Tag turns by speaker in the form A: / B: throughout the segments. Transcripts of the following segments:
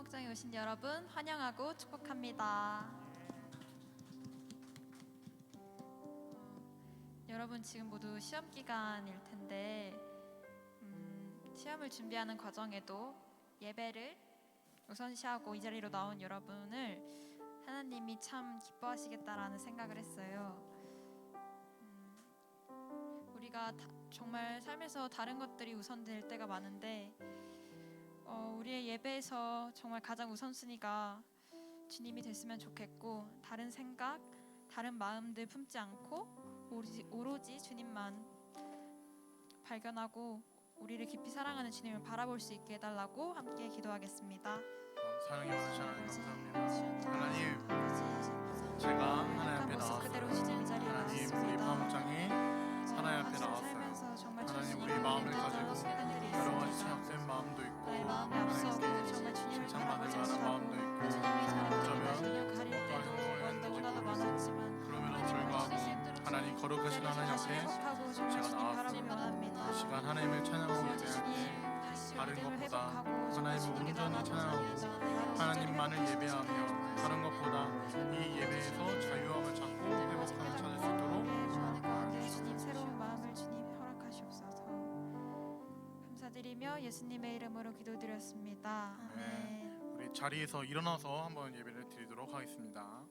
A: 사목장에 오신 여러분 환영하고 축복합니다. 여러분 지금 모두 시험 기간일 텐데 시험을 준비하는 과정에도 예배를 우선시하고 이 자리로 나온 여러분을 하나님이 참 기뻐하시겠다라는 생각을 했어요. 우리가 정말 삶에서 다른 것들이 우선될 때가 많은데 우리의 예배에서 정말 가장 우선순위가 주님이 됐으면 좋겠고, 다른 생각, 다른 마음들 품지 않고 오로지 주님만 발견하고 우리를 깊이 사랑하는 주님을 바라볼 수 있게 해달라고 함께 기도하겠습니다.
B: 사랑이 많으신 하나님 감사합니다. 하나님, 제가 하나님 앞에 나왔어요. 하나님, 우리 사목장이 하나님 앞에 나왔어요. 하나님, 우리 마음을 가지고 여러 가지 착각된 마음도 있고, 하나님께 칭찬받을 만한 마음도 있고, 어쩌면 또 행동을 했는지 모르겠고, 그럼에도 불구하고 하나님 거룩하신 하나님 앞에 제가 나왔어요. 이 시간 하나님을 찬양하고 예배할 때 다른 것보다 하나님을 온전히 찬양하고 하나님만을 예배하며 다른 것보다 이 예배에서 자유함을 찾고 회복함을 찾을 수 있도록
A: 주님 새로운 마음을 주님 허락하시옵소서. 감사드리며 예수님의 이름으로 기도드렸습니다. 아멘.
B: 우리 자리에서 일어나서 한번 예배를 드리도록 하겠습니다.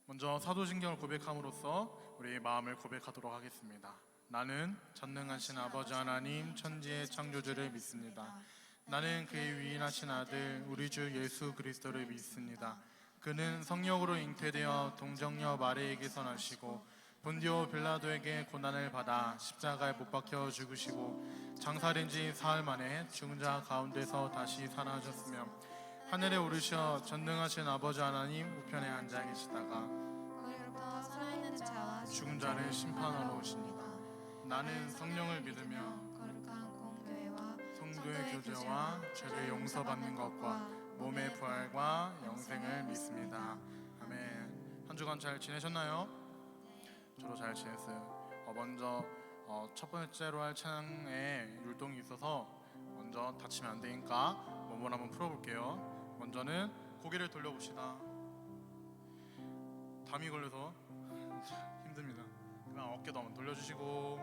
B: 먼저 사도신경을 고백함으로써 우리의 마음을 고백하도록 하겠습니다. 나는 전능하신 아버지 하나님 천지의 창조주를 믿습니다. 나는 그의 위인하신 아들 우리 주 예수 그리스도를 믿습니다. 그는 성령으로 잉태되어 동정녀 마리에게서 나시고 본디오 빌라도에게 고난을 받아 십자가에 못 박혀 죽으시고 장사된 지 사흘 만에 죽은 자 가운데서 다시 살아나셨으며 하늘에 오르셔 전능하신 아버지 하나님 우편에 앉아 계시다가
A: 거기로부터 살아있는 자와
B: 죽은 자를 심판하러 오십니다. 나는 성령을 믿으며
A: 거룩한 공교회와
B: 성도의 교제와 죄를 용서받는 것과 몸의 부활과 영생을 믿습니다. 아멘. 한 주간 잘 지내셨나요? 저도 잘 지냈어요. 먼저 첫 번째로 할 찬양에 율동이 있어서 먼저 다치면 안 되니까 몸을 한번 풀어볼게요. 먼저는 고개를 돌려봅시다. 담이 걸려서 힘듭니다. 그냥 어깨도 한번 돌려주시고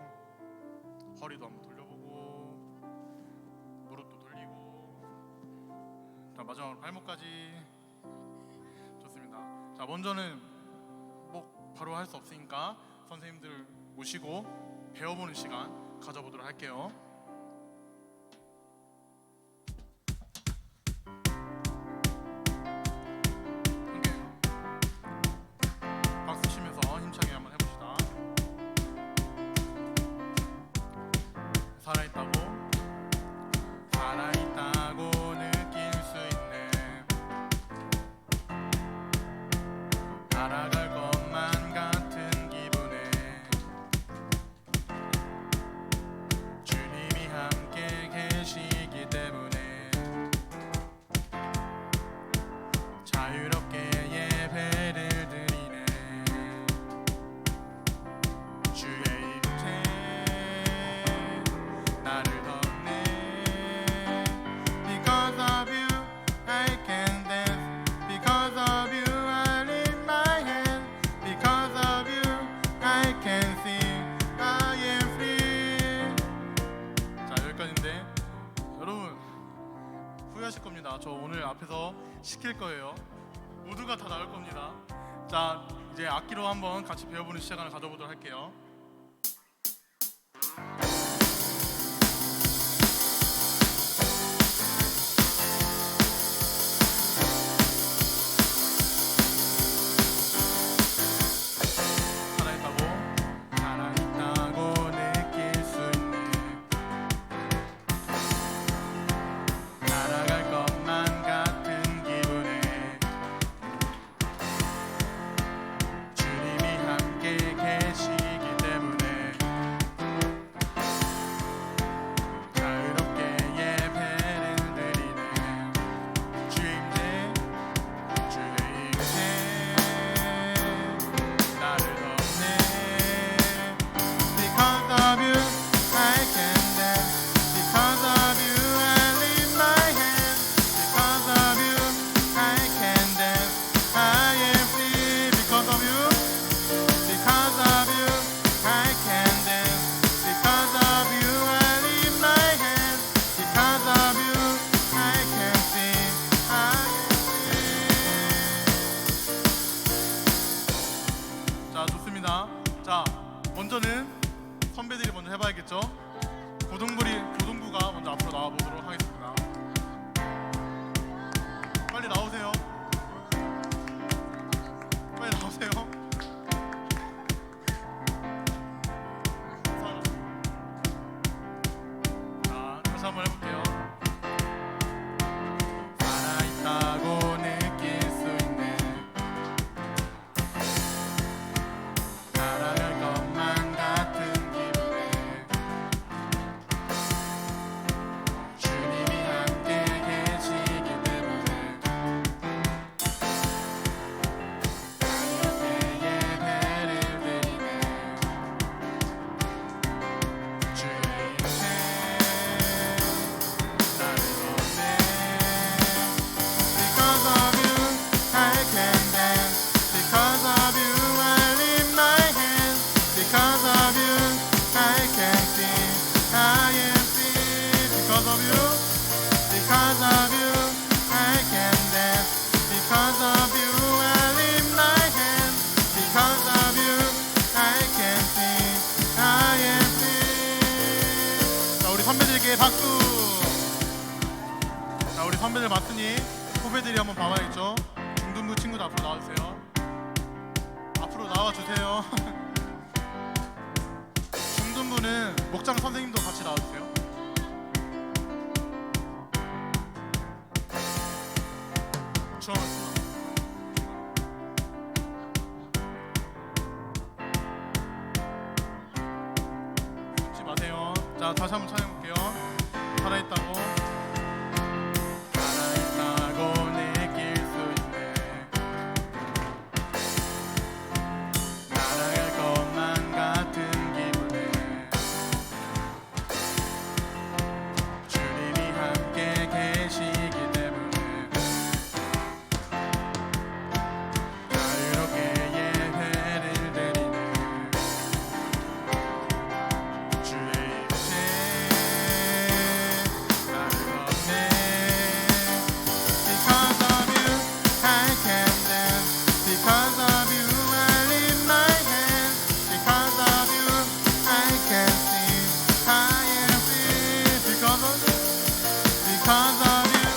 B: 허리도 한번 돌려보고 무릎도 돌리고 자, 마지막으로 발목까지. 좋습니다. 자, 먼저는 뭐 바로 할 수 없으니까 선생님들 모시고 배워보는 시간 가져보도록 할게요. 살아있다고 느낄 수 있네. 날아갈 것만 같은 기분에 주님이 함께 계시기 때문에 자유롭게 예배를 드리네. 주의 임재 나를 덮네. Because of you I can dance. Because of you I lift my hand. Because of you I can sing. I am free. 자, 여기까지인데 여러분 후회하실 겁니다. 저 오늘 앞에서 시킬 거예요. 모두가 다 나올 겁니다. 자, 이제 악기로 한번 같이 배워보는 시간을 가져보도록 할게요. 살아있다고 느낄 수 있네. 날아갈 것만 같은 기분에 주님이 함께 계시기 나와보도록 하겠습니다. 빨리 나오세요. 빨리 나오세요. 자, 다시 한번 해볼게요. 살아있다고 느낄 수 있는 날아갈 것만 같은 기분에 주님이 함께 계시기 때문에 이렇게 예배를 드리네. 주의 이름에 나를 보내. Because of you I can dance. Because of you I lift my hands. Because of you I can sing. I am free. Because of you. Because of you I can dance. Because of you I lift my hands. Because of you I can sing. I am free. 자, 우리 선배들에게 박수. 자, 우리 선배들 맞으니 후배들이 한번 봐봐야겠죠. 중등부 친구들 앞으로 나와주세요. 앞으로 나와주세요. 중등부는 목장 선생님도 같이 나와주세요. 중앙 잊지 마세요. 자, 다시 한번 찬양해볼게요. 살아있다고 느낄 수 있네. 날아갈 것만 같은 기분에 주님이 함께 계시기 때문에 자유롭게 예배를 드리네. 주의 이름에 나를 건네. Because of you I can dance. Because of you I lift my hands. Because of you I can sing. I am free. Because of you. Because of you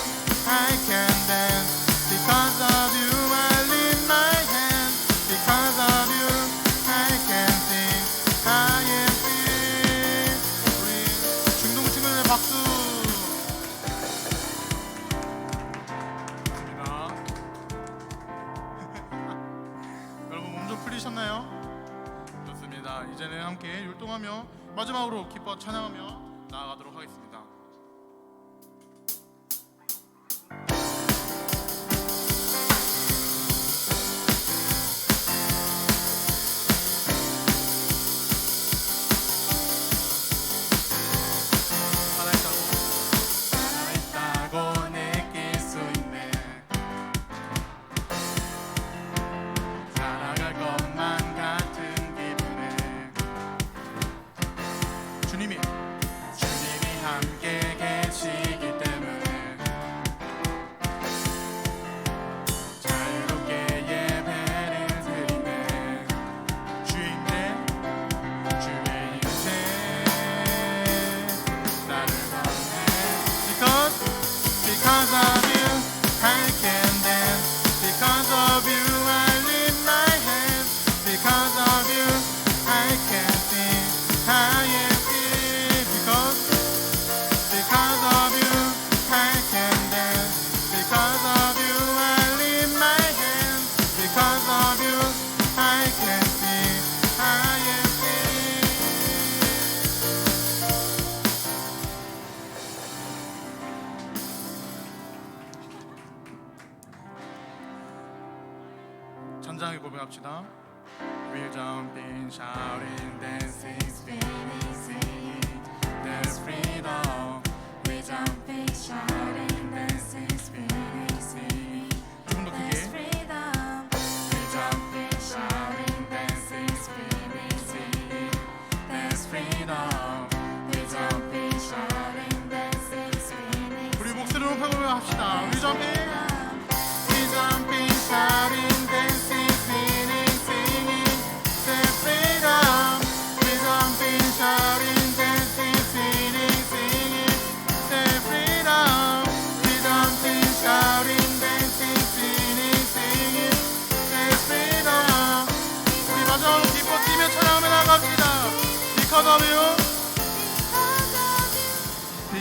B: I can dance. Because of you I lift my hands. Because of you I can sing. I am free. 우리 중동 친구들 박수. 좋습니다. 여러분 몸 좀 풀리셨나요? 좋습니다. 이제는 함께 율동하며 마지막으로 기뻐 찬양하며 나아가도록 하겠습니다. 살아있다고 느낄 수 있네. 살아갈 것만 같은 기분에 주님이 함께 계시기 때문에 자유롭게 예배를 드리네. 주인의 주의 이름에 나를 건네. Because of you I can dance. Because of you I lift my hands. Because of you I can sing. I am free. Because of you I can dance. Because of you I lift my hands. Because of you I can sing. I am free. 전장에 고백합시다. We're jumping, shouting, dancing, spinning, singing. There's freedom. We're jumping, shouting, dancing, spinning, singing. 조금 더 크게. We're jumping, shouting, dancing, spinning, singing. There's freedom. We're jumping, shouting, dancing, spinning. 우리 목소리로 고백합시다. We're jumping. We're jumping, shouting, dancing, spinning, singing. There's freedom. We're jumping, shouting, dancing, spinning, singing. There's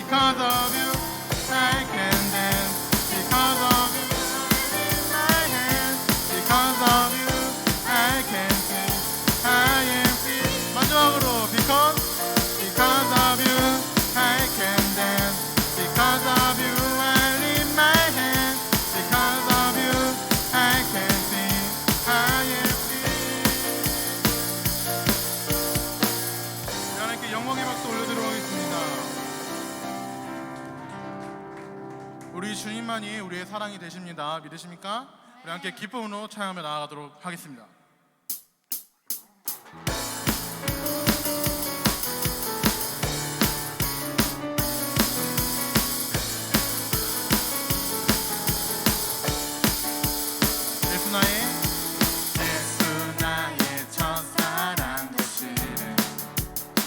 B: because of you I can dance. Because of you I lift my hands. Because of you I can sing. I am free. 마지막으로 because of you I can dance. Because of you I lift my hands. Because of you I can sing. I am free. 우리 하나님께 영광의 박수 올려드리도록 하겠습니다. 우리 주님만이 우리의 사랑이 되십니다. 믿으십니까? 우리 함께 기쁨으로 찬양하며 나아가도록 하겠습니다. 예수 나의 첫사랑 되시네.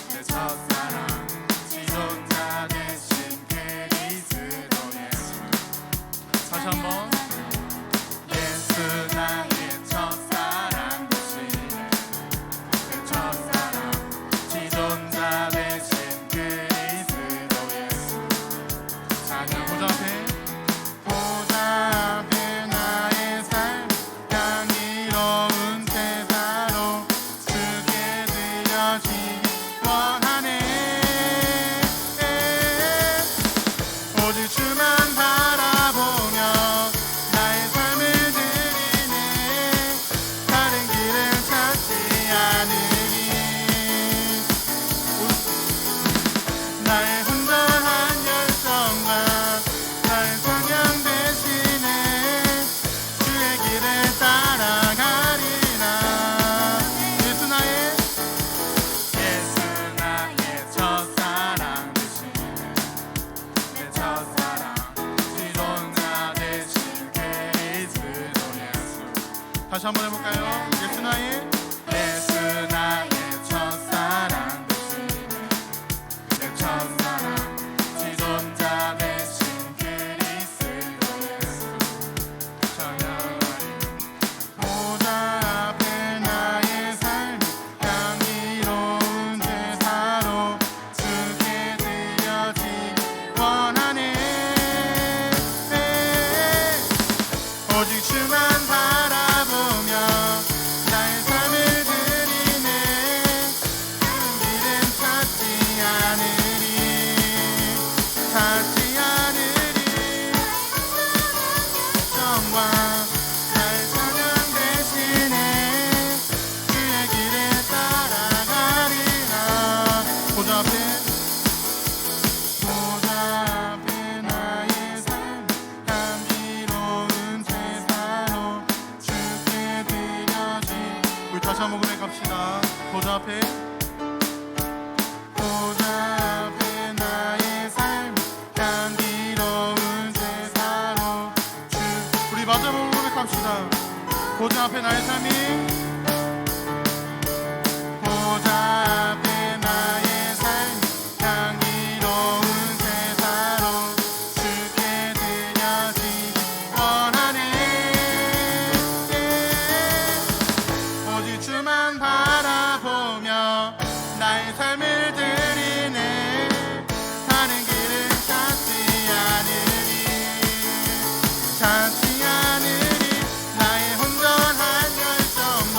B: 내 첫사랑 지존자 되신 그리스도 예수. 다시 한번. 예수 나의 첫사랑 되시네. 내 첫사랑 지존자 되신 그리스도 예수. 찬양 보좌 앞에. 보좌 앞에 나의 삶 향기로운 제사로 주께 드려지기 원하네. 오직 주만 바라보며 나의 삶을 드리네. 다른 길을 찾지 않으니 나의 온전한 열정과 나의 찬양 대신에 주의 길을 따라가리라. 예수 나의 첫사랑 되시네. 내 첫사랑 지존자 되신 그리스도 예수. 다시 한번 해볼까요? 예수 나의 첫사랑 되시네. 내 첫사랑 지존자 되신 그리스도 예수. 찬양하리. 보좌 앞에 나의 삶 향기로운 제사로 주께 드려지기 원하네. 오직 주만 바라보며 나의 삶을 드리네. 다른 길은 찾지 않으리. 정과 나의 찬양 대신에 주의 길을 따라가리라. 보좌 앞에 나의 삶 향기로운 제사로 주께 드려지. 우리 다시 한번 고백합시다. 보좌 앞에 나의 삶 향기로운 제사로 우리 마지막으로 고백합시다. 보좌 앞에 나의 삶이 보좌 앞에 나의 삶 향기로운 제사로 주께 드려지기 원하네. 오직 주만 바라보며 나의 삶을 드리네. 다른 길을 찾지 않으리. 나의 온전한 열정과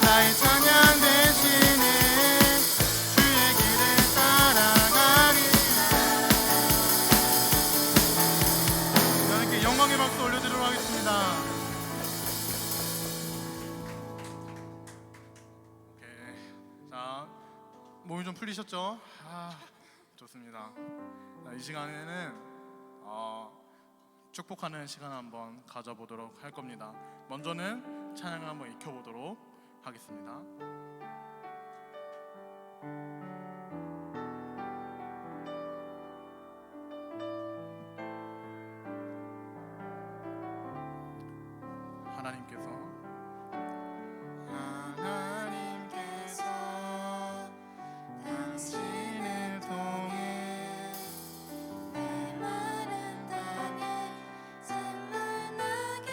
B: 나의 찬양 대신에 주의 길을 따라가리라. 여러분께 영광의 박수 올려드리도록 하겠습니다. 오케이. 자, 몸이 좀 풀리셨죠? 좋습니다. 자, 이 시간에는 축복하는 시간 한번 가져보도록 할 겁니다. 먼저는 찬양을 한번 익혀보도록 하겠습니다. 하나님께서 당신을 통해
C: 내 마른 땅에 산만하게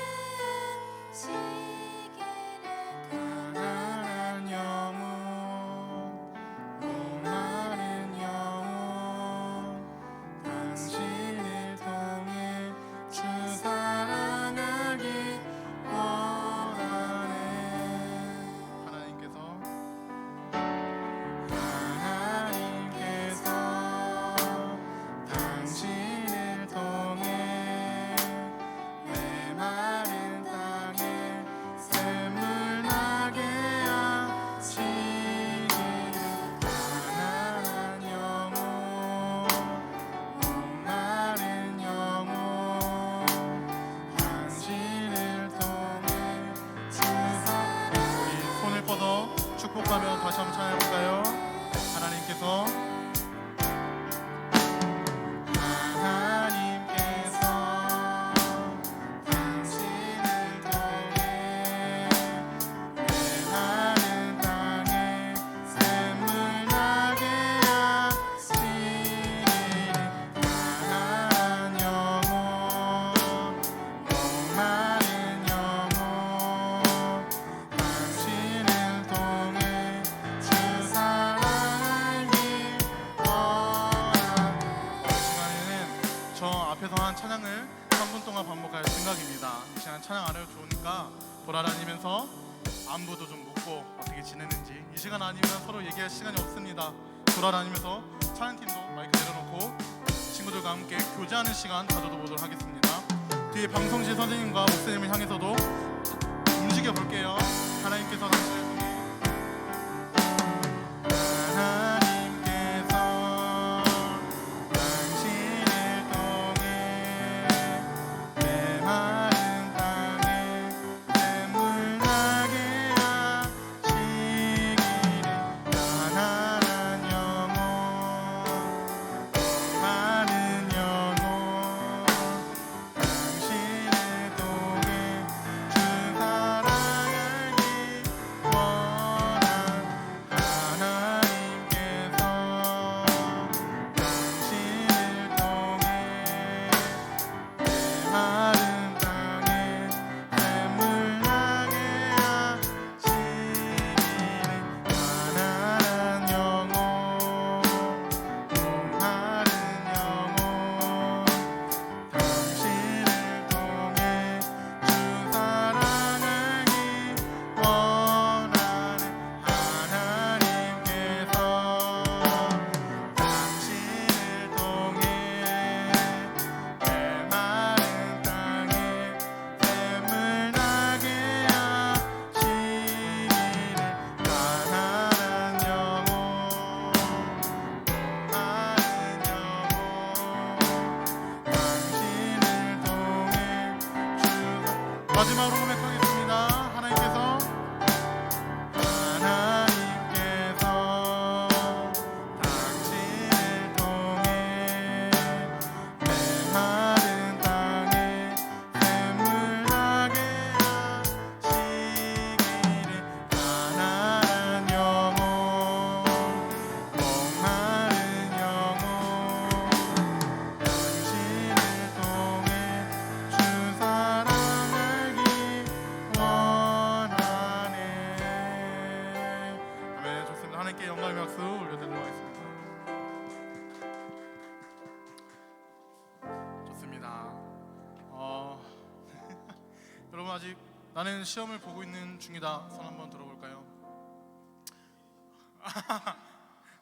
C: 시기를
B: 가난한 영혼 목마른 영혼 찬양을 3분 동안 반복할 생각입니다. 이 시간 찬양 안 해도 좋으니까 돌아다니면서 안부도 좀 묻고 어떻게 지내는지, 이 시간 아니면 서로 얘기할 시간이 없습니다. 돌아다니면서 찬양팀도 마이크 내려놓고 친구들과 함께 교제하는 시간 가져보도록 하겠습니다. 뒤에 방송실 선생님과 목사님을 향해서도 움직여 볼게요. 하나님께서 당신을 마지막으로 고백하겠습니다. 하나님께서 당신을 통해 메마른 땅에 샘물 나게 하시기를, 가난한 영혼, 목마른 영혼, 당신을 통해 주 사랑 하나님께 영광의 박수 올려드리도록 하겠습니다. 좋습니다. 여러분, 아직 나는 시험을 보고 있는 중이다 손 한번 들어볼까요?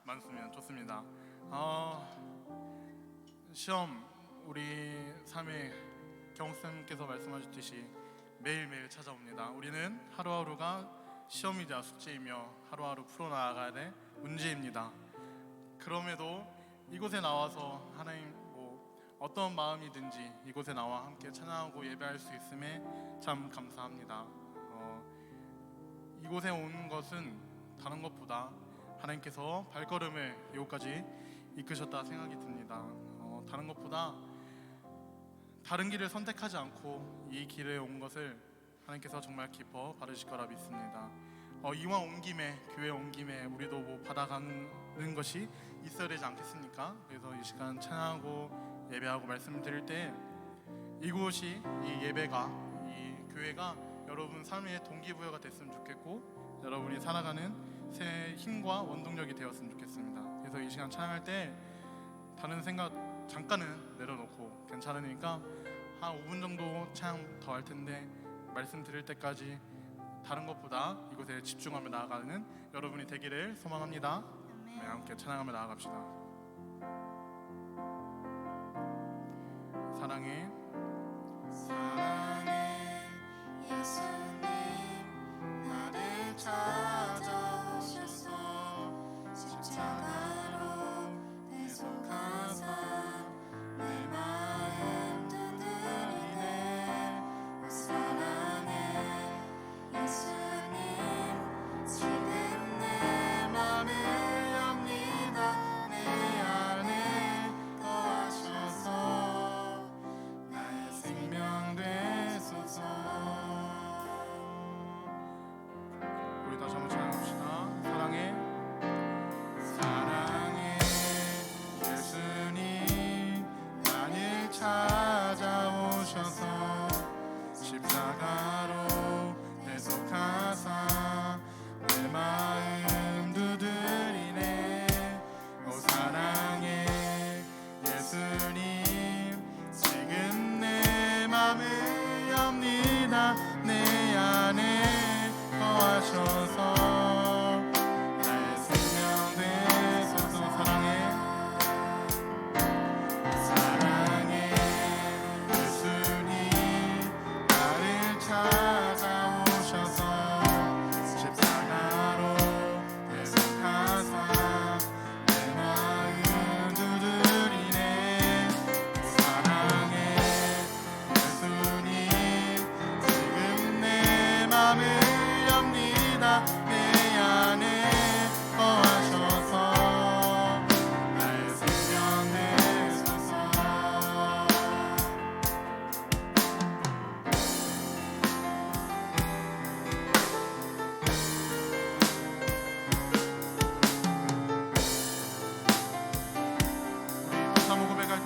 B: 많습니다. 좋습니다. 시험, 우리 삶의 경쌤께서 말씀하셨듯이 매일매일 찾아옵니다. 우리는 하루하루가 시험이자 숙제이며 하루하루 풀어나가야 될 문제입니다. 그럼에도 이곳에 나와서 하나님 어떤 마음이든지 이곳에 나와 함께 찬양하고 예배할 수 있음에 참 감사합니다. 이곳에 온 것은 다른 것보다 하나님께서 발걸음을 이곳까지 이끄셨다 생각이 듭니다. 다른 것보다 다른 길을 선택하지 않고 이 길에 온 것을 하나님께서 정말 기뻐 받으실 거라 믿습니다. 이왕 온 김에, 교회 온 김에 우리도 받아가는 것이 있어야 되지 않겠습니까? 그래서 이 시간 찬양하고 예배하고 말씀을 드릴 때 이곳이, 이 예배가, 이 교회가 여러분 삶의 동기부여가 됐으면 좋겠고 여러분이 살아가는 새 힘과 원동력이 되었으면 좋겠습니다. 그래서 이 시간 찬양할 때 다른 생각 잠깐은 내려놓고 괜찮으니까 한 5분 정도 찬양 더 할 텐데 말씀 드릴 때까지 다른 것보다 이곳에 집중하며 나아가는 여러분이 되기를 소망합니다. 네, 함께 찬양하며 나아갑시다. 사랑해
C: 예수님, 나를 찾아오셔서 십자가로 대속하사 내 마음 두드리네. 사랑해 예수님, 지금 내 맘을 엽니다. 내 안에 거하셔서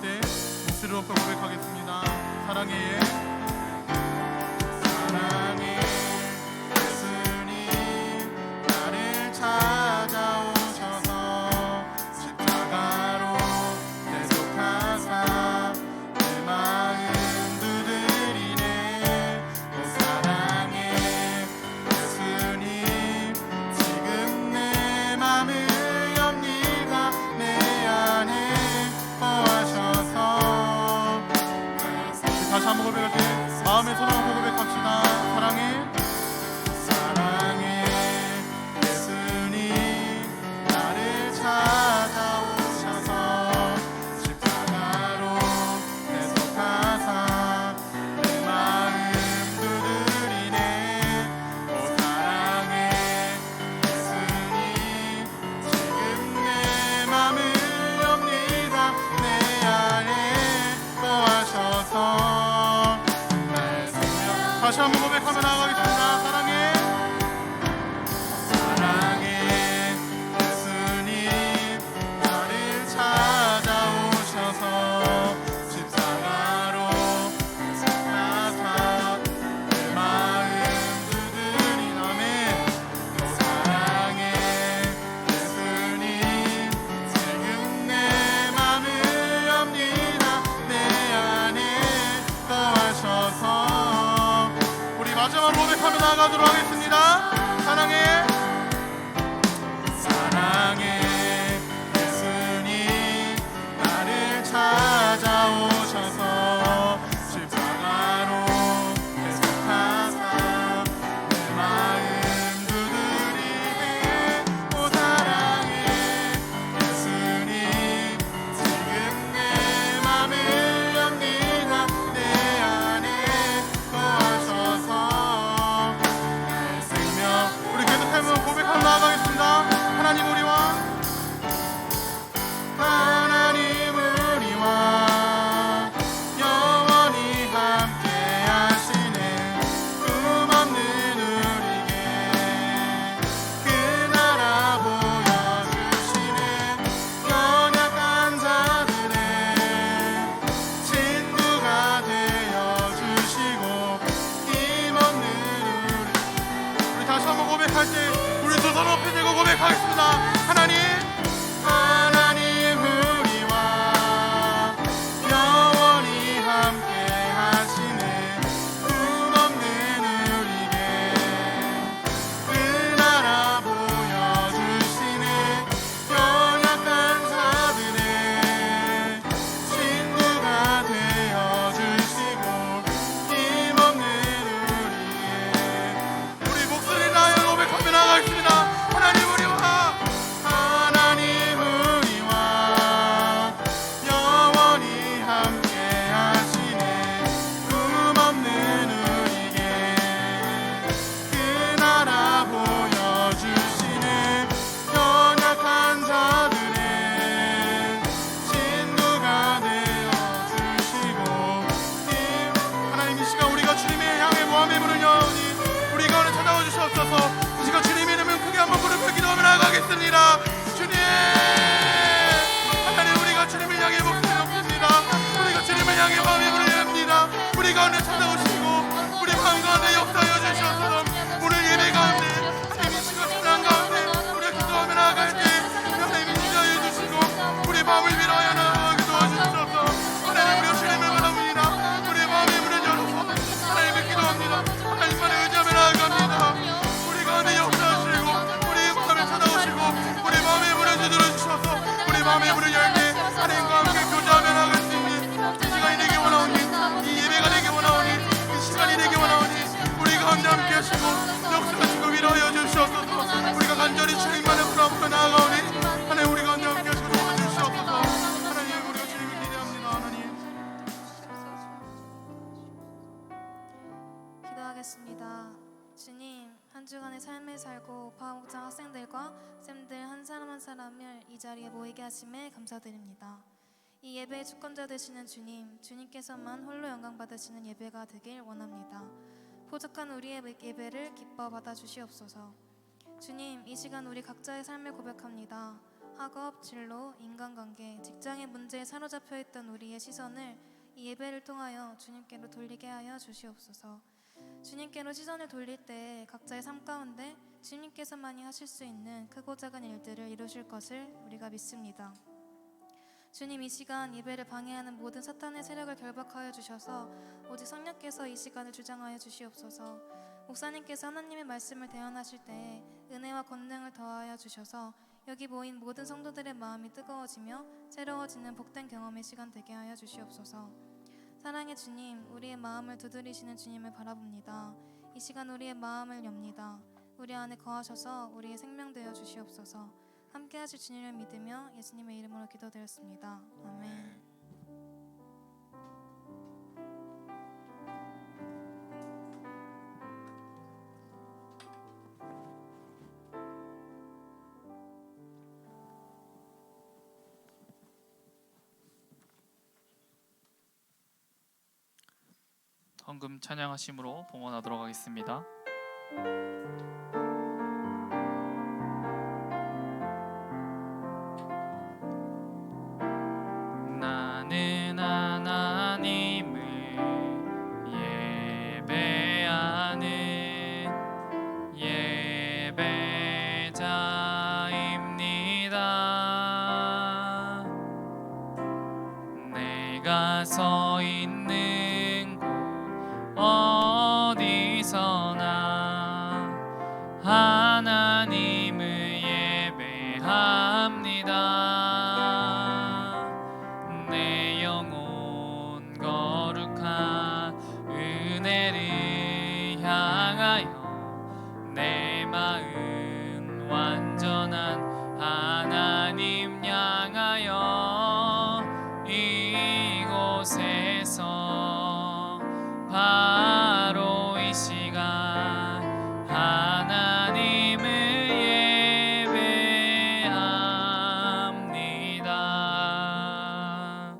B: 때 목소리 높여 고백하겠습니다. 사랑해 사랑해 예수님 나를 찾아오셔서 십자가로 대속하사 내 마음 두드리네. 오 사랑해 예수님 지금 내 맘을 엽니다. 내 안에 거하셔서. 다시 한번 고백할 때 마음의 소망을 고백합시다. 사랑해 사랑해 예수님 나를 찾아오셔서 십자가로 대속하사 내 마음 두드리네. 오 사랑해 예수님 지금 내 맘을 엽니다. 내 안에 거하셔서 날 생명. 다시 한번 고백하며 나아가겠습니다. 사랑해 사랑해 예수님 나를 찾아오셔서 십자가로 대속하사 내 마음 두드리나네. 오 사랑해 예수님 지금 내 맘을 엽니다. 내 안에 거하셔서. 우리 마지막 고백하며 나아가도록 하겠습니다. 사랑해 사랑해 예수님 나를 찾아오셔서 십자가로 대속하사 내 마음 두드리네. 오 사랑해 예수님 지금 내 맘을 엽니다. 내 안에 거하셔서 날 생명. 우리 계속하면 고백하며 나아가겠습니다. 하나님 우리와 영원히 함께 하시네. 꿈 없는 우리에게 그 나라 보여주시네. 연약한 자들의 친구가 되어주시고 힘없는 우리 다시 한번 고백할 때 우리 두 손 높이 들고 고백하겠습니다. 하나님 우리와 영원히 함께 하시네. 꿈 없는 우리에게 그 나라 보여주시네. 연약한 자들의 친구가 되어주시고 힘없는 우리 목소리 나여 고백하며 나가겠습니다. 하나님 우리와 영원히 함께 하시네. 꿈 없는 우리에게 그 나라 보여주시네. 연약한 자들의 친구가 되어주시고. 하나님 이 시간 우리가 주님의 향해 모함의 문을 여니 우리가 오늘 찾아와 주셨소서. 이 시간 주님 이름을 크게 한번 부르며 기도하며 나가겠습니다. 주님 하나님 우리가 주님을 향해 목소리 높입니다. 우리가 주님을 향해 마음의 문을 엽니다. 우리 가운데 찾아오시고 우리 마음 가운데 역사하여 주시옵소서. 오늘 예배 가운데 하나님 이 시간 찬양 가운데 우리가 기도하며 나아갈 때 하나님 인자해 주시고 우리 마음을 위로하여 나아가게 도와주시옵소서. 하나님 우리가 주님을 바랍니다. 우리의 마음의 문을 열어서 하나님을 기도합니다. 하나님만을 의지하며 나아갑니다. 우리 가운데 역사하시고 우리 마음을 찾아오시고 우리 마음의 문을 두드려 주셔서 우리 마음의 문을 열게 하나님과 함께 교제하며 나갈 수 있는 이 시간이 되기 원하오니 이 예배가 되기 원하오니 이 시간이 되기 원하오니 우리 가운데 함께 하시고 역사하시고 위로하여 주시옵소서. 우리가 간절히 주님만의 문 앞으로 나아가오니 하나님 우리 가운데 함께 하시고 도와주시옵소서. 하나님 우리가 주님을 기대합니다. 하나님
C: 기도하겠습니다. 주님 한 주간의 삶을 살고 과목장 학생들과 쌤들 한 사람 한 사람을 이 자리에 모이게 하심에 감사드립니다. 이 예배의 주권자 되시는 주님, 주님께서만 홀로 영광 받으시는 예배가 되길 원합니다. 부족한 우리의 예배를 기뻐 받아주시옵소서. 주님, 이 시간 우리 각자의 삶을 고백합니다. 학업, 진로, 인간관계, 직장의 문제에 사로잡혀 있던 우리의 시선을 이 예배를 통하여 주님께로 돌리게 하여 주시옵소서. 주님께로 시선을 돌릴 때 각자의 삶 가운데 주님께서만이 하실 수 있는 크고 작은 일들을 이루실 것을 우리가 믿습니다. 주님, 이 시간 예배를 방해하는 모든 사탄의 세력을 결박하여 주셔서 오직 성령께서 이 시간을 주장하여 주시옵소서. 목사님께서 하나님의 말씀을 대언하실 때 은혜와 권능을 더하여 주셔서 여기 모인 모든 성도들의 마음이 뜨거워지며 새로워지는 복된 경험의 시간 되게 하여 주시옵소서. 사랑의 주님, 우리의 마음을 두드리시는 주님을 바라봅니다. 이 시간 우리의 마음을 엽니다. 우리 안에 거하셔서 우리의 생명 되어 주시옵소서. 함께 하실 주님을 믿으며 예수님의 이름으로 기도드렸습니다. 아멘.
D: 헌금 찬양하심으로 봉헌하도록 하겠습니다. 나는 하나님을 예배하는 예배자입니다. 내가 서 있는 곳 어디서나 하나님을 예배합니다. 내 영혼 거룩한 은혜를 향하여 내 마음 완전한 하나님 향하여 이곳에서 바로 이 시간 하나님을 예배합니다.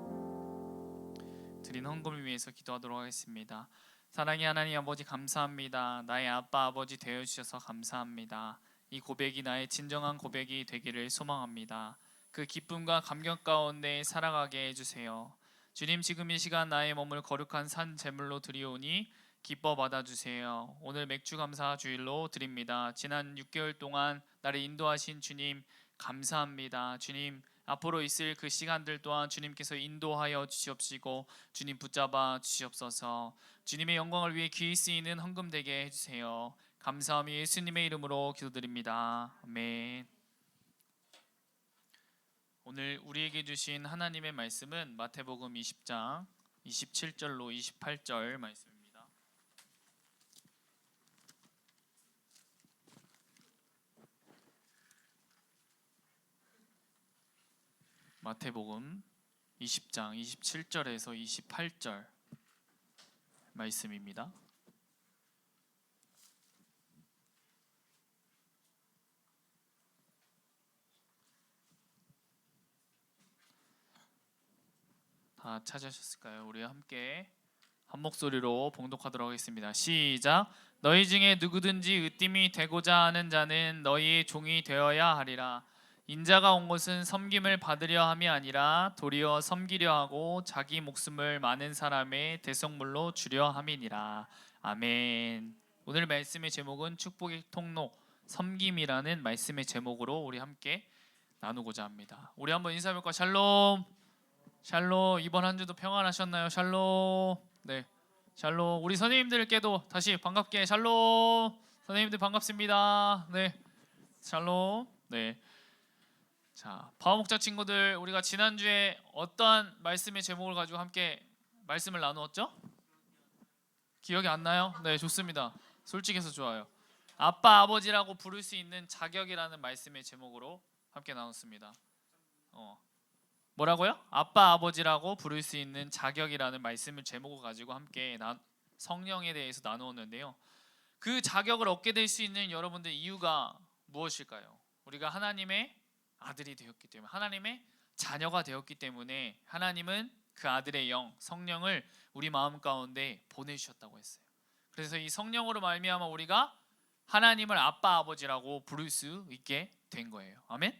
D: 드린 헌금을 위해서 기도하도록 하겠습니다. 사랑의 하나님 아버지, 감사합니다. 나의 아빠 아버지 되어주셔서 감사합니다. 이 고백이 나의 진정한 고백이 되기를 소망합니다. 그 기쁨과 감격 가운데 살아가게 해주세요. 주님, 지금 이 시간 나의 몸을 거룩한 산 제물로 드리오니 기뻐 받아주세요. 오늘 맥주 감사 주일로 드립니다. 지난 6개월 동안 나를 인도하신 주님 감사합니다. 주님, 앞으로 있을 그 시간들 또한 주님께서 인도하여 주시옵시고 주님 붙잡아 주시옵소서. 주님의 영광을 위해 귀히 쓰이는 헌금 되게 해주세요. 감사함이 예수님의 이름으로 기도드립니다. 아멘. 오늘 우리에게 주신 하나님의 말씀은 마태복음 20장 27절로 28절 말씀입니다. 마태복음 20장 27절에서 28절 말씀입니다. 다 찾으셨을까요? 우리 함께 한 목소리로 봉독하도록 하겠습니다. 시작. 너희 중에 누구든지 으뜸이 되고자 하는 자는 너희의 종이 되어야 하리라. 인자가 온 것은 섬김을 받으려 함이 아니라 도리어 섬기려 하고 자기 목숨을 많은 사람의 대속물로 주려 함이니라. 아멘. 오늘 말씀의 제목은 축복의 통로 섬김이라는 말씀의 제목으로 우리 함께 나누고자 합니다. 우리 한번 인사해볼까? 샬롬. 샬롬. 이번 한 주도 평안하셨나요? 샬롬. 네, 샬롬. 우리 선생님들께도 다시 반갑게 샬롬. 선생님들 반갑습니다. 네, 샬롬. 네. 자, 파워목자 친구들, 우리가 지난주에 어떠한 말씀의 제목을 가지고 함께 말씀을 나누었죠? 기억이 안 나요? 네, 좋습니다. 솔직해서 좋아요. 아빠, 아버지라고 부를 수 있는 자격이라는 말씀의 제목으로 함께 나눴습니다. 뭐라고요? 아빠, 아버지라고 부를 수 있는 자격이라는 말씀을 제목을 가지고 함께 성령에 대해서 나누었는데요. 그 자격을 얻게 될 수 있는 여러분들 이유가 무엇일까요? 우리가 하나님의 아들이 되었기 때문에, 하나님의 자녀가 되었기 때문에 하나님은 그 아들의 영, 성령을 우리 마음 가운데 보내주셨다고 했어요. 그래서 이 성령으로 말미암아 우리가 하나님을 아빠, 아버지라고 부를 수 있게 된 거예요. 아멘.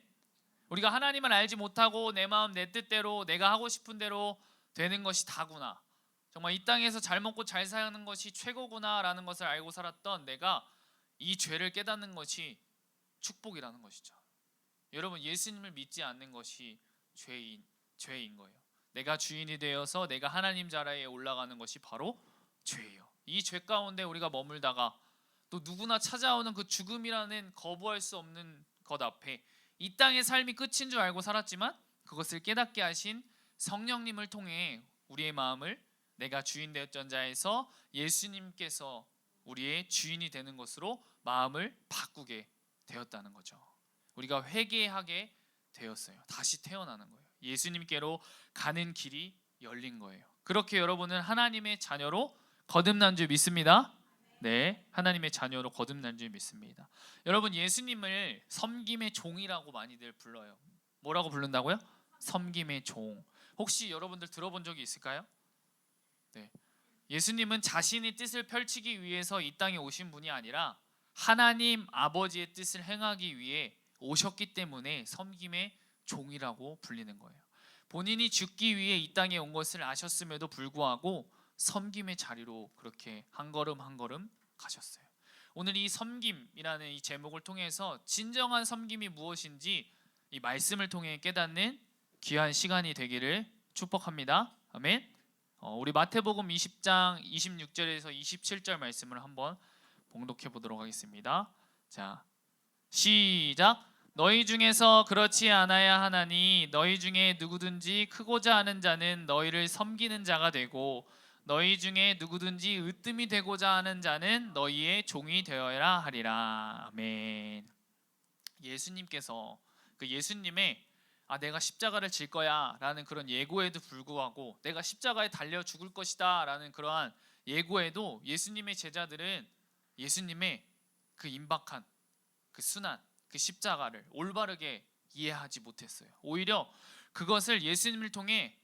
D: 우리가 하나님을 알지 못하고 내 마음 내 뜻대로 내가 하고 싶은 대로 되는 것이 다구나, 정말 이 땅에서 잘 먹고 잘 사는 것이 최고구나라는 것을 알고 살았던 내가 이 죄를 깨닫는 것이 축복이라는 것이죠. 여러분, 예수님을 믿지 않는 것이 죄인 거예요. 내가 주인이 되어서 내가 하나님 자리에 올라가는 것이 바로 죄예요. 이 죄 가운데 우리가 머물다가 또 누구나 찾아오는 그 죽음이라는 거부할 수 없는 것 앞에 이 땅의 삶이 끝인 줄 알고 살았지만, 그것을 깨닫게 하신 성령님을 통해 우리의 마음을 내가 주인 되었던 자에서 예수님께서 우리의 주인이 되는 것으로 마음을 바꾸게 되었다는 거죠. 우리가 회개하게 되었어요. 다시 태어나는 거예요. 예수님께로 가는 길이 열린 거예요. 그렇게 여러분은 하나님의 자녀로 거듭난 줄 믿습니다. 네, 하나님의 자녀로 거듭난 줄 믿습니다. 여러분, 예수님을 섬김의 종이라고 많이들 불러요. 뭐라고 부른다고요? 섬김의 종. 혹시 여러분들 들어본 적이 있을까요? 네, 예수님은 자신의 뜻을 펼치기 위해서 이 땅에 오신 분이 아니라 하나님 아버지의 뜻을 행하기 위해 오셨기 때문에 섬김의 종이라고 불리는 거예요. 본인이 죽기 위해 이 땅에 온 것을 아셨음에도 불구하고 섬김의 자리로 그렇게 한 걸음 한 걸음 가셨어요. 오늘 이 섬김이라는 이 제목을 통해서 진정한 섬김이 무엇인지 이 말씀을 통해 깨닫는 귀한 시간이 되기를 축복합니다. 아멘. 우리 마태복음 20장 26절에서 27절 말씀을 한번 봉독해 보도록 하겠습니다. 자, 시작. 너희 중에서 그렇지 않아야 하나니 너희 중에 누구든지 크고자 하는 자는 너희를 섬기는 자가 되고 너희 중에 누구든지 으뜸이 되고자 하는 자는 너희의 종이 되어야 하리라. 아멘. 예수님께서 그 예수님의 내가 십자가를 질 거야 라는 그런 예고에도 불구하고 내가 십자가에 달려 죽을 것이다 라는 그러한 예고에도 예수님의 제자들은 예수님의 그 임박한 그 순환, 그 십자가를 올바르게 이해하지 못했어요. 오히려 그것을 예수님을 통해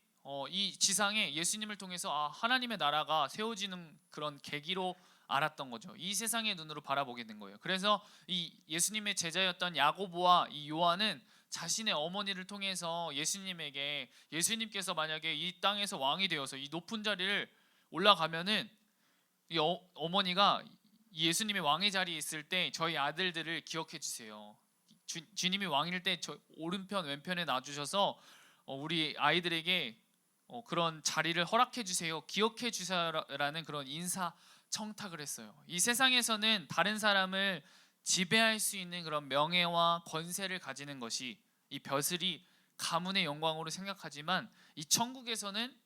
D: 이 지상에 예수님을 통해서 하나님의 나라가 세워지는 그런 계기로 알았던 거죠. 이 세상의 눈으로 바라보게 된 거예요. 그래서 이 예수님의 제자였던 야고보와 이 요한은 자신의 어머니를 통해서 예수님에게, 예수님께서 만약에 이 땅에서 왕이 되어서 이 높은 자리를 올라가면은 이 어머니가 예수님의 왕의 자리에 있을 때 저희 아들들을 기억해 주세요. 주님이 왕일 때 저 오른편 왼편에 놔주셔서 우리 아이들에게 그런 자리를 허락해 주세요, 기억해 주세요라는 그런 인사 청탁을 했어요. 이 세상에서는 다른 사람을 지배할 수 있는 그런 명예와 권세를 가지는 것이 이 벼슬이 가문의 영광으로 생각하지만 이 천국에서는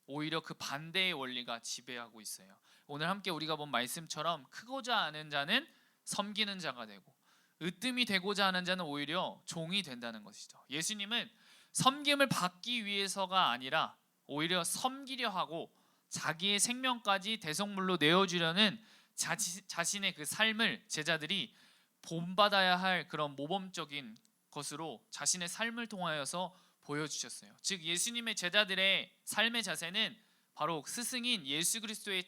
D: 오히려 그 반대의 원리가 지배하고 있어요. 오늘 함께 우리가 본 말씀처럼 크고자 하는 자는 섬기는 자가 되고 으뜸이 되고자 하는 자는 오히려 종이 된다는 것이죠. 예수님은 섬김을 받기 위해서가 아니라 오히려 섬기려 하고 자기의 생명까지 대속물로 내어주려는 자신의 그 삶을 제자들이 본받아야 할 그런 모범적인 것으로 자신의 삶을 통하여서 보여주셨어요. 즉 예수님의 제자들의 삶의 자세는 바로 스승인 예수 그리스도의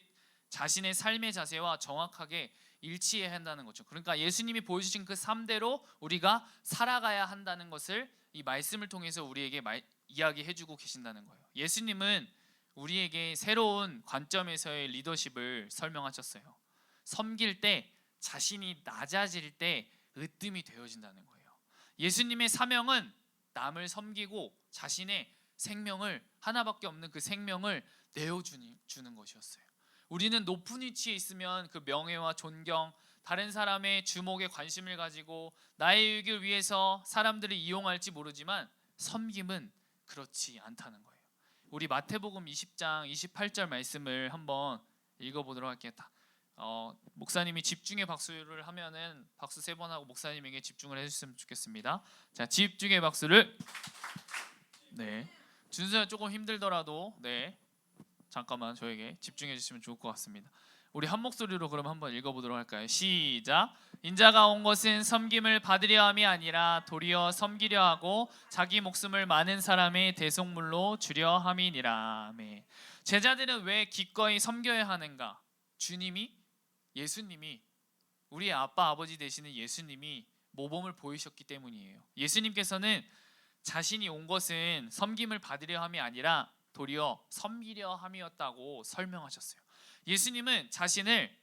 D: 자신의 삶의 자세와 정확하게 일치해야 한다는 거죠. 그러니까 예수님이 보여주신 그 삶대로 우리가 살아가야 한다는 것을 이 말씀을 통해서 우리에게 이야기해주고 계신다는 거예요. 예수님은 우리에게 새로운 관점에서의 리더십을 설명하셨어요. 섬길 때, 자신이 낮아질 때 으뜸이 되어진다는 거예요. 예수님의 사명은 남을 섬기고 자신의 생명을, 하나밖에 없는 그 생명을 내어주는 것이었어요. 우리는 높은 위치에 있으면 그 명예와 존경, 다른 사람의 주목에 관심을 가지고 나의 유익을 위해서 사람들을 이용할지 모르지만 섬김은 그렇지 않다는 거예요. 우리 마태복음 20장 28절 말씀을 한번 읽어보도록 할게요. 목사님이 집중의 박수를 하면은 박수 3번 하고 목사님에게 집중을 해주셨으면 좋겠습니다. 자, 집중의 박수를. 네, 준수야 조금 힘들더라도 잠깐만 저에게 집중해 주시면 좋을 것 같습니다. 우리 한 목소리로 그럼 한번 읽어보도록 할까요? 시작. 인자가 온 것은 섬김을 받으려 함이 아니라 도리어 섬기려 하고 자기 목숨을 많은 사람의 대속물로 주려 함이니라. 아멘. 제자들은 왜 기꺼이 섬겨야 하는가? 예수님이 우리의 아빠 아버지 되시는 예수님이 모범을 보이셨기 때문이에요. 예수님께서는 자신이 온 것은 섬김을 받으려 함이 아니라 도리어 섬기려 함이었다고 설명하셨어요. 예수님은 자신을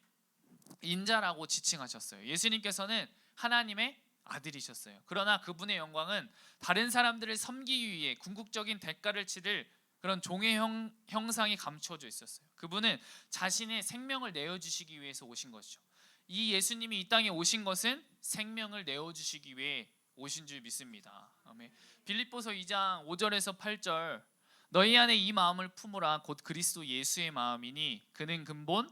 D: 인자라고 지칭하셨어요. 예수님께서는 하나님의 아들이셨어요. 그러나 그분의 영광은 다른 사람들을 섬기기 위해 궁극적인 대가를 치를 그런 종의 형상이 감춰져 있었어요. 그분은 자신의 생명을 내어주시기 위해서 오신 것이죠. 이 예수님이 이 땅에 오신 것은 생명을 내어주시기 위해 오신 줄 믿습니다. 아멘. 빌립보서 2장 5절에서 8절 너희 안에 이 마음을 품으라 곧 그리스도 예수의 마음이니 그는 근본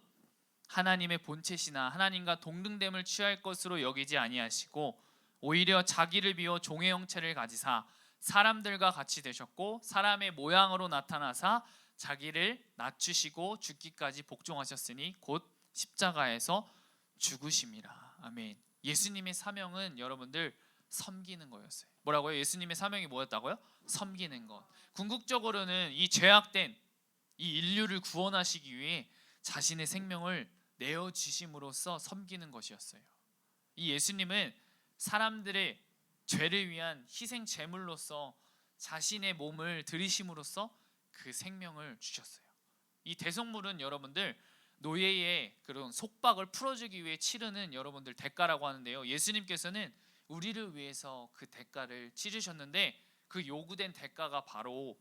D: 하나님의 본체시나 하나님과 동등됨을 취할 것으로 여기지 아니하시고 오히려 자기를 비워 종의 형체를 가지사 사람들과 같이 되셨고 사람의 모양으로 나타나사 자기를 낮추시고 죽기까지 복종하셨으니 곧 십자가에서 죽으심이라. 아멘. 예수님의 사명은 여러분들 섬기는 거였어요. 뭐라고요? 예수님의 사명이 뭐였다고요? 섬기는 것. 궁극적으로는 이 죄악된 이 인류를 구원하시기 위해 자신의 생명을 내어주심으로써 섬기는 것이었어요. 이 예수님은 사람들의 죄를 위한 희생 제물로서 자신의 몸을 들이심으로써 그 생명을 주셨어요. 이 대속물은 여러분들 노예의 그런 속박을 풀어주기 위해 치르는 여러분들 대가라고 하는데요. 예수님께서는 우리를 위해서 그 대가를 치르셨는데 그 요구된 대가가 바로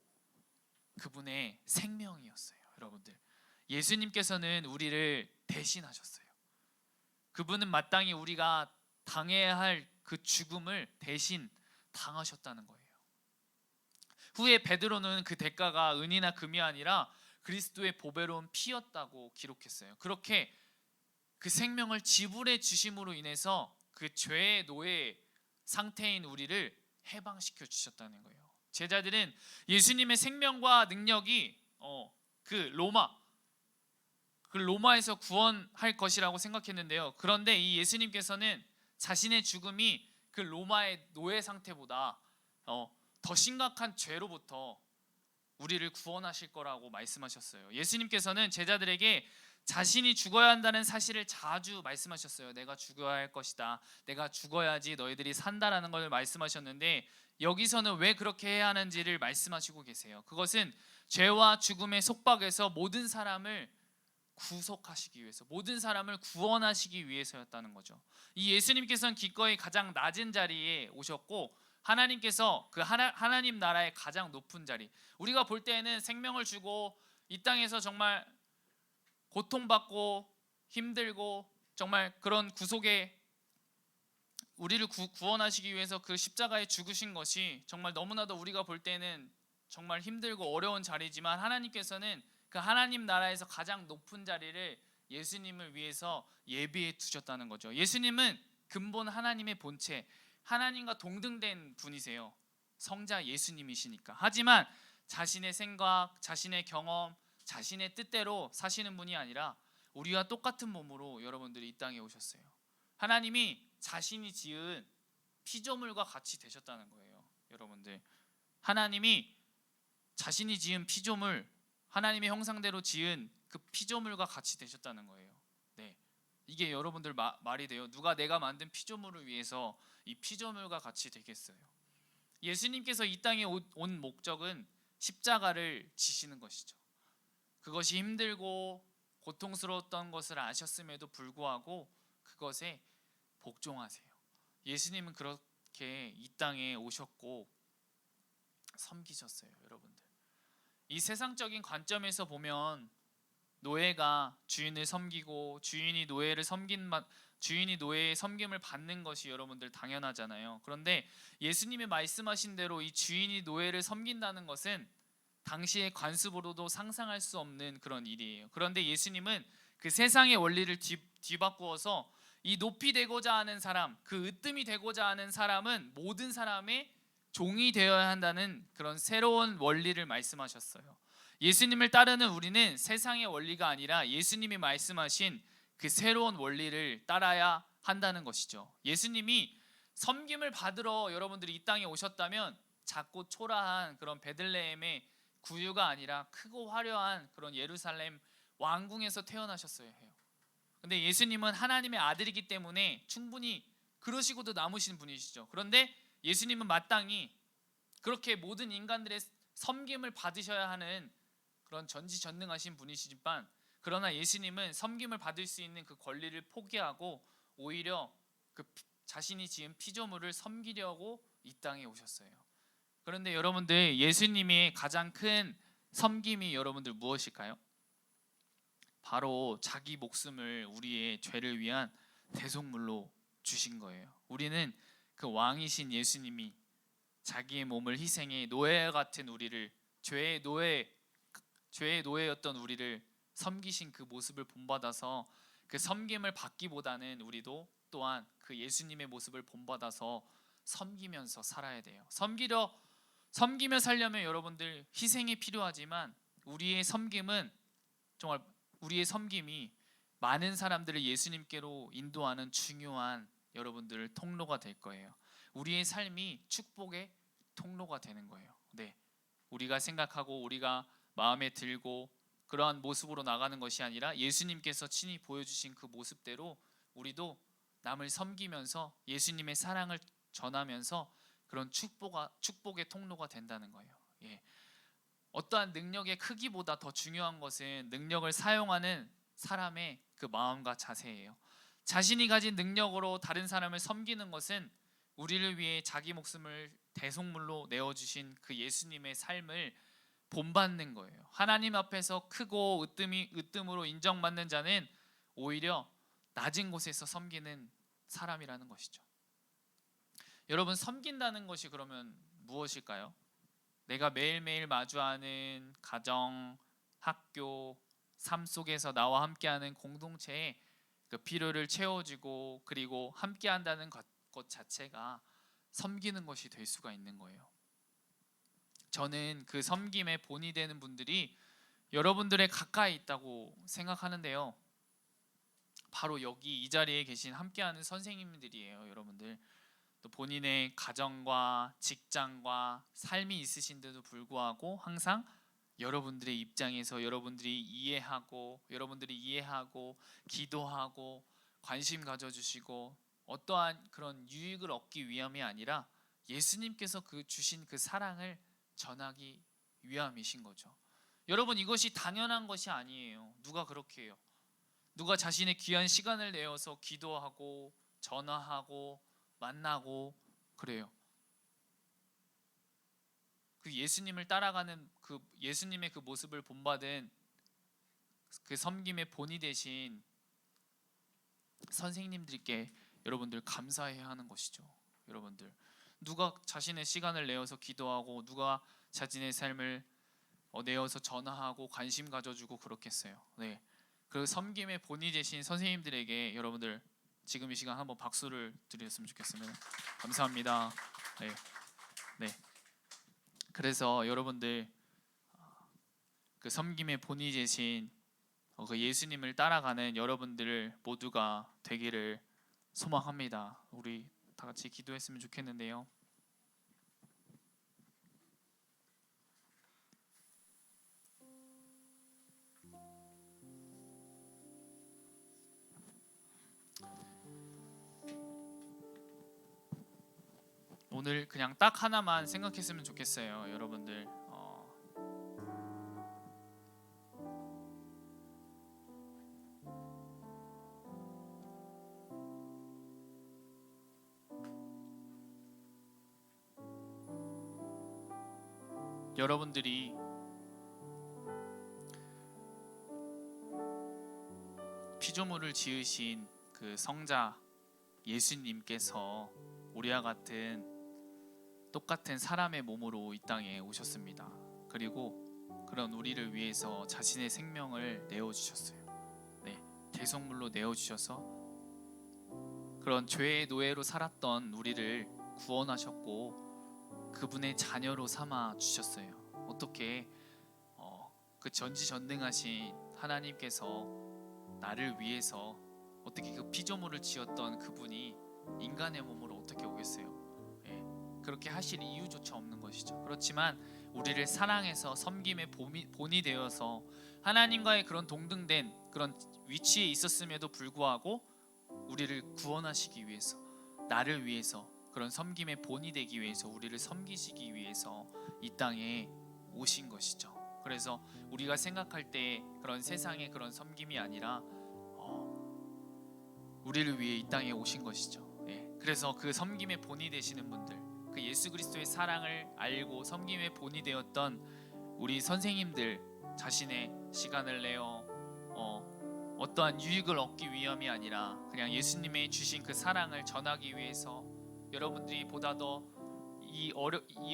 D: 그분의 생명이었어요. 여러분들 예수님께서는 우리를 대신하셨어요. 그분은 마땅히 우리가 당해야 할 그 죽음을 대신 당하셨다는 거예요. 후에 베드로는 그 대가가 은이나 금이 아니라 그리스도의 보배로운 피였다고 기록했어요. 그렇게 그 생명을 지불해 주심으로 인해서 그 죄의 노예 상태인 우리를 해방시켜 주셨다는 거예요. 제자들은 예수님의 생명과 능력이 그 로마에서 구원할 것이라고 생각했는데요. 그런데 이 예수님께서는 자신의 죽음이 그 로마의 노예 상태보다 더 심각한 죄로부터 우리를 구원하실 거라고 말씀하셨어요. 예수님께서는 제자들에게 자신이 죽어야 한다는 사실을 자주 말씀하셨어요. 내가 죽어야 할 것이다. 내가 죽어야지 너희들이 산다라는 걸 말씀하셨는데 여기서는 왜 그렇게 해야 하는지를 말씀하시고 계세요. 그것은 죄와 죽음의 속박에서 모든 사람을 구속하시기 위해서, 모든 사람을 구원하시기 위해서였다는 거죠. 이 예수님께서는 기꺼이 가장 낮은 자리에 오셨고 하나님께서 그 하나님 나라의 가장 높은 자리, 우리가 볼 때에는 생명을 주고 이 땅에서 정말 고통받고 힘들고 정말 그런 구속에 우리를 구원하시기 위해서 그 십자가에 죽으신 것이 정말 너무나도 우리가 볼 때는 정말 힘들고 어려운 자리지만 하나님께서는 그 하나님 나라에서 가장 높은 자리를 예수님을 위해서 예비해 두셨다는 거죠. 예수님은 근본 하나님의 본체, 하나님과 동등된 분이세요. 성자 예수님이시니까. 하지만 자신의 생각, 자신의 경험, 자신의 뜻대로 사시는 분이 아니라 우리와 똑같은 몸으로 여러분들이 이 땅에 오셨어요. 하나님이 자신이 지은 피조물과 같이 되셨다는 거예요. 여러분들, 하나님이 자신이 지은 피조물, 하나님의 형상대로 지은 그 피조물과 같이 되셨다는 거예요. 네, 이게 여러분들 말이 돼요? 누가 내가 만든 피조물을 위해서 이 피조물과 같이 되겠어요? 예수님께서 이 땅에 온 목적은 십자가를 지시는 것이죠. 그것이 힘들고 고통스러웠던 것을 아셨음에도 불구하고 그것에 복종하세요. 예수님은 그렇게 이 땅에 오셨고 섬기셨어요. 여러분들, 이 세상적인 관점에서 보면 노예가 주인을 섬기고 주인이 노예의 섬김을 받는 것이 여러분들 당연하잖아요. 그런데 예수님이 말씀하신 대로 이 주인이 노예를 섬긴다는 것은 당시의 관습으로도 상상할 수 없는 그런 일이에요. 그런데 예수님은 그 세상의 원리를 뒤바꾸어서 이 높이 되고자 하는 사람, 그 으뜸이 되고자 하는 사람은 모든 사람의 종이 되어야 한다는 그런 새로운 원리를 말씀하셨어요. 예수님을 따르는 우리는 세상의 원리가 아니라 예수님이 말씀하신 그 새로운 원리를 따라야 한다는 것이죠. 예수님이 섬김을 받으러 여러분들이 이 땅에 오셨다면 작고 초라한 그런 베들레헴의 구유가 아니라 크고 화려한 그런 예루살렘 왕궁에서 태어나셨어야 해요. 근데 예수님은 하나님의 아들이기 때문에 충분히 그러시고도 남으신 분이시죠. 그런데 예수님은 마땅히 그렇게 모든 인간들의 섬김을 받으셔야 하는 그런 전지전능하신 분이시지만, 그러나 예수님은 섬김을 받을 수 있는 그 권리를 포기하고 오히려 그 자신이 지은 피조물을 섬기려고 이 땅에 오셨어요. 그런데 여러분들, 예수님의 가장 큰 섬김이 여러분들 무엇일까요? 바로 자기 목숨을 우리의 죄를 위한 대속물로 주신 거예요. 우리는 그 왕이신 예수님이 자기의 몸을 희생해 노예 같은 우리를, 죄의 노예였던 우리를 섬기신 그 모습을 본받아서, 그 섬김을 받기보다는 우리도 또한 그 예수님의 모습을 본받아서 섬기면서 살아야 돼요. 섬기며 살려면 여러분들 희생이 필요하지만, 우리의 섬김이 많은 사람들을 예수님께로 인도하는 중요한 여러분들 통로가 될 거예요. 우리의 삶이 축복의 통로가 되는 거예요. 네, 우리가 생각하고 우리가 마음에 들고 그러한 모습으로 나가는 것이 아니라, 예수님께서 친히 보여주신 그 모습대로 우리도 남을 섬기면서 예수님의 사랑을 전하면서 그런 축복의 통로가 된다는 거예요. 예. 어떠한 능력의 크기보다 더 중요한 것은 능력을 사용하는 사람의 그 마음과 자세예요. 자신이 가진 능력으로 다른 사람을 섬기는 것은 우리를 위해 자기 목숨을 대속물로 내어주신 그 예수님의 삶을 본받는 거예요. 하나님 앞에서 크고 으뜸으로 인정받는 자는 오히려 낮은 곳에서 섬기는 사람이라는 것이죠. 여러분, 섬긴다는 것이 그러면 무엇일까요? 내가 매일매일 마주하는 가정, 학교, 삶 속에서 나와 함께하는 공동체에 그 필요를 채워주고, 그리고 함께한다는 것 자체가 섬기는 것이 될 수가 있는 거예요. 저는 그 섬김의 본이 되는 분들이 여러분들의 가까이 있다고 생각하는데요. 바로 여기 이 자리에 계신 함께하는 선생님들이에요. 여러분들, 또 본인의 가정과 직장과 삶이 있으신데도 불구하고 항상 여러분들의 입장에서 여러분들이 이해하고 기도하고 관심 가져주시고, 어떠한 그런 유익을 얻기 위함이 아니라 예수님께서 주신 그 사랑을 전하기 위함이신 거죠. 여러분, 이것이 당연한 것이 아니에요. 누가 그렇게 해요? 누가 자신의 귀한 시간을 내어서 기도하고 전화하고 만나고 그래요? 그 예수님을 따라가는 그 예수님의 그 모습을 본받은 그 섬김의 본이 되신 선생님들께 여러분들 감사해야 하는 것이죠. 여러분들, 누가 자신의 시간을 내어서 기도하고 누가 자신의 삶을 내어서 전화하고 관심 가져주고 그렇겠어요. 네, 그 섬김의 본이 되신 선생님들에게 여러분들 지금 이 시간 한번 박수를 드렸으면 좋겠습니다. 감사합니다. 네. 그래서 여러분들, 그 섬김의 본이 되신 그 예수님을 따라가는 여러분들 모두가 되기를 소망합니다. 우리 다 같이 기도했으면 좋겠는데요. 오늘 그냥 딱 하나만 생각했으면 좋겠어요. 여러분들, 여러분들이 피조물을 지으신 그 성자 예수님께서 우리와 같은 똑같은 사람의 몸으로 이 땅에 오셨습니다. 그리고 그런 우리를 위해서 자신의 생명을 내어주셨어요. 네, 대속물로 내어주셔서 그런 죄의 노예로 살았던 우리를 구원하셨고 그분의 자녀로 삼아 주셨어요. 어떻게 그 전지전능하신 하나님께서 나를 위해서 어떻게 그 피조물을 지었던 그분이 인간의 몸으로 어떻게 오겠어요? 그렇게 하실 이유조차 없는 것이죠. 그렇지만 우리를 사랑해서 섬김의 본이 되어서 하나님과의 그런 동등된 그런 위치에 있었음에도 불구하고 우리를 구원하시기 위해서, 나를 위해서 그런 섬김의 본이 되기 위해서 우리를 섬기시기 위해서 이 땅에 오신 것이죠. 그래서 우리가 생각할 때 그런 세상의 그런 섬김이 아니라 우리를 위해 이 땅에 오신 것이죠. 예. 그래서 그 섬김의 본이 되시는 분들, 그 예수 그리스도의 사랑을 알고 섬김의 본이 되었던 우리 선생님들 자신의 시간을 내어 어떠한 유익을 얻기 위함이 아니라 그냥 예수님의 주신 그 사랑을 전하기 위해서 여러분들이 보다 더 이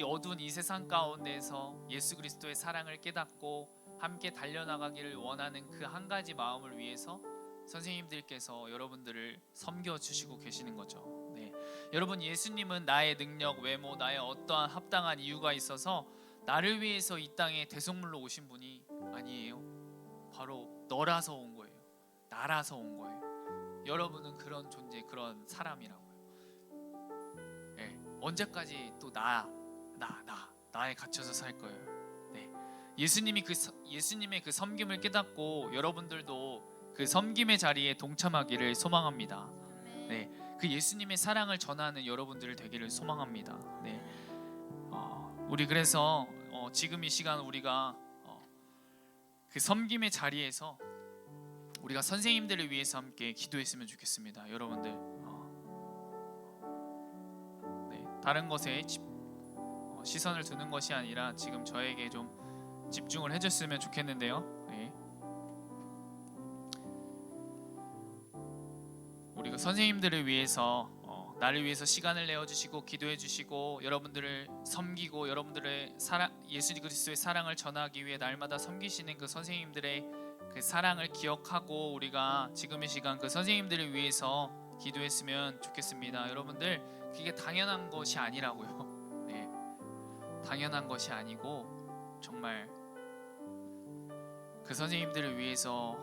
D: 어두운 이 세상 가운데서 예수 그리스도의 사랑을 깨닫고 함께 달려나가기를 원하는 그 한 가지 마음을 위해서 선생님들께서 여러분들을 섬겨주시고 계시는 거죠. 네. 여러분, 예수님은 나의 능력, 외모, 나의 어떠한 합당한 이유가 있어서 나를 위해서 이 땅에 대속물로 오신 분이 아니에요. 바로 너라서 온 거예요. 나라서 온 거예요. 여러분은 그런 존재, 그런 사람이라고요. 네. 언제까지 또 나에 갇혀서 살 거예요. 네. 예수님의 그 섬김을 깨닫고 여러분들도 그 섬김의 자리에 동참하기를 소망합니다. 네. 그 예수님의 사랑을 전하는 여러분들 되기를 소망합니다. 네. 우리 그래서 지금 이 시간 우리가 그 섬김의 자리에서 우리가 선생님들을 위해서 함께 기도했으면 좋겠습니다. 여러분들 네, 다른 것에 시선을 두는 것이 아니라 지금 저에게 좀 집중을 해줬으면 좋겠는데요. 네. 우리가 선생님들을 위해서 나를 위해서 시간을 내어주시고 기도해주시고 여러분들을 섬기고 여러분들의 예수 그리스도의 사랑을 전하기 위해 날마다 섬기시는 그 선생님들의 그 사랑을 기억하고 우리가 지금 이 시간 그 선생님들을 위해서 기도했으면 좋겠습니다. 여러분들, 그게 당연한 것이 아니라고요. 네, 당연한 것이 아니고 정말 그 선생님들을 위해서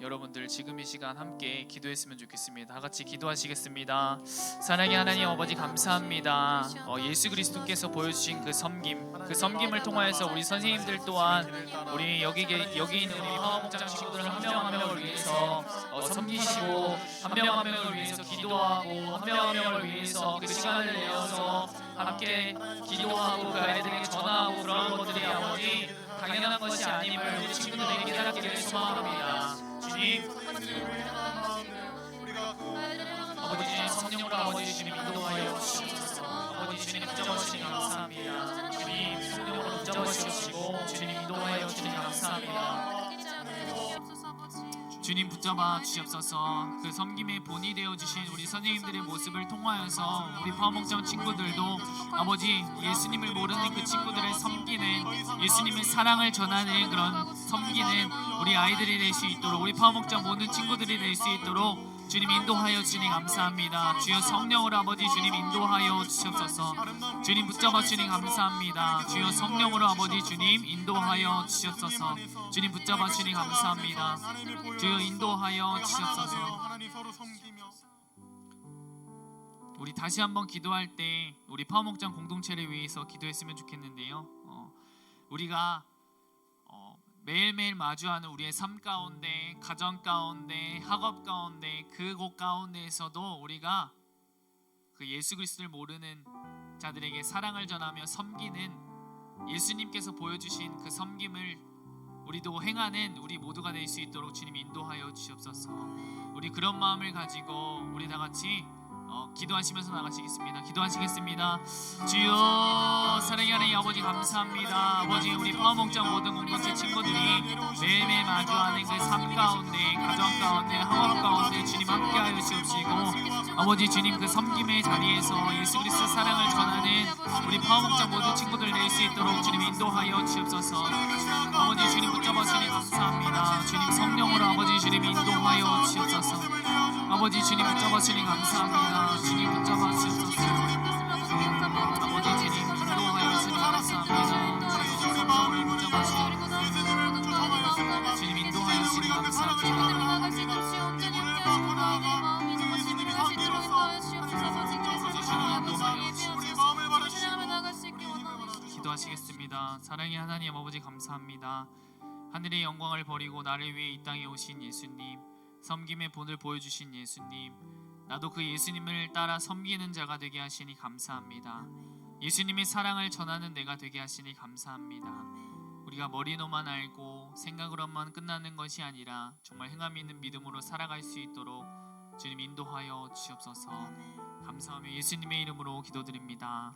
D: 여러분들 지금 이 시간 함께 기도했으면 좋겠습니다. 다 같이 기도하시겠습니다. 사랑의 하나님 아버지, 감사합니다. 예수 그리스도께서 보여주신 그 섬김을 통하여서 우리 선생님들 또한 우리 여기 있는 우리 화목장 친구들 한 명 한 명을 위해서 섬기시고 한 명 한 명을 위해서 기도하고 한 명 한 명을 위해서 그 시간을 내어서 함께 기도하고 그 아이들에게 전하고 그런 것들이 아버지 당연한 것이 아님을 우리 친구들에게 깨닫기를 소망합니다. 주님, 아버지 주님, 성령으로 아버지 주님 인도하여 주시옵소서. 아버지 주님 붙잡아 주시니 감사합니다. 주님 성령으로 붙잡아 주시고 주님 인도하여 주시니 감사합니다. 주님 붙잡아 주시옵소서. 그 섬김의 본이 되어 주신 우리 선생님들의 모습을 통하여서 우리 파워목장 친구들도 아버지 예수님을 모르는 그 친구들을 섬기는 예수님의 사랑을 전하는 그런 섬기는 우리 아이들이 될 수 있도록 우리 파워목장 모든 친구들이 될 수 있도록 주님 인도하여 주니 감사합니다. 주여 성령으로 아버지 주님 인도하여 주시옵소서. 주님 붙잡아 주니 감사합니다. 주여 성령으로 아버지 주님 인도하여 주시옵소서. 주님 붙잡아 주니 감사합니다. 주여 인도하여 주시옵소서. 우리 다시 한번 기도할 때 우리 파워목장 공동체를 위해서 기도했으면 좋겠는데요. 우리가 매일매일 마주하는 우리의 삶 가운데, 가정 가운데, 학업 가운데, 그곳 가운데에서도 우리가 그 예수 그리스도를 모르는 자들에게 사랑을 전하며 섬기는 예수님께서 보여주신 그 섬김을 우리도 행하는 우리 모두가 될 수 있도록 주님 인도하여 주시옵소서. 우리 그런 마음을 가지고 우리 다 같이 기도하시면서 나가시겠습니다. 기도하시겠습니다. 주여 사랑의 하나님 아버지 감사합니다. 아버지 우리 파워목장 모든 공동체 친구들이 매일매일 마주하는 그 삶 가운데, 가정 가운데, 학업 가운데 주님 함께하여 주시옵시고 아버지 주님 그 섬김의 자리에서 예수 그리스도 사랑을 전하는 우리 파워목장 모든 친구들 낼 수 있도록 주님 인도하여 주옵소서. 아버지 주님 붙잡아 주니 감사합니다. 주님 성령으로 아버지 주님 인도하여 주옵소서. 아버지 주님 붙잡아 주니 감사합니다. 주님 붙잡아 주옵소서. 아버지 주님 인도하여 주니 감사합니다. 성령으로 붙잡아 주니 주님 인도하여 주니 감사합니다. 기도하시겠습니다. 사랑의 하나님 아버지 감사합니다. 하늘의 영광을 버리고 나를 위해 이 땅에 오신 예수님, 섬김의 본을 보여주신 예수님, 나도 그 예수님을 따라 섬기는 자가 되게 하시니 감사합니다. 예수님의 사랑을 전하는 내가 되게 하시니 감사합니다. 우리가 머리로만 알고 생각으로만 끝나는 것이 아니라 정말 행함 있는 믿음으로 살아갈 수 있도록 주님 인도하여 주옵소서. 감사하며 예수님의 이름으로 기도드립니다.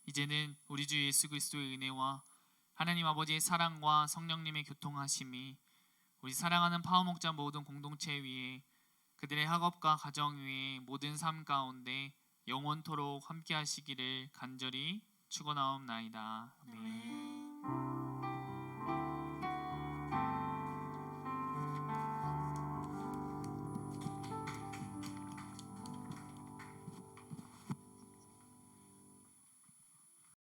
D: 이제는 우리 주 예수 그리스도의 은혜와 하나님 아버지의 사랑과 성령님의 교통하심이 우리 사랑하는 파워목자 모든 공동체 위에 그들의 학업과 가정 위에 모든 삶 가운데 영원토록 함께 하시기를 간절히 축원하옵나이다. 아멘.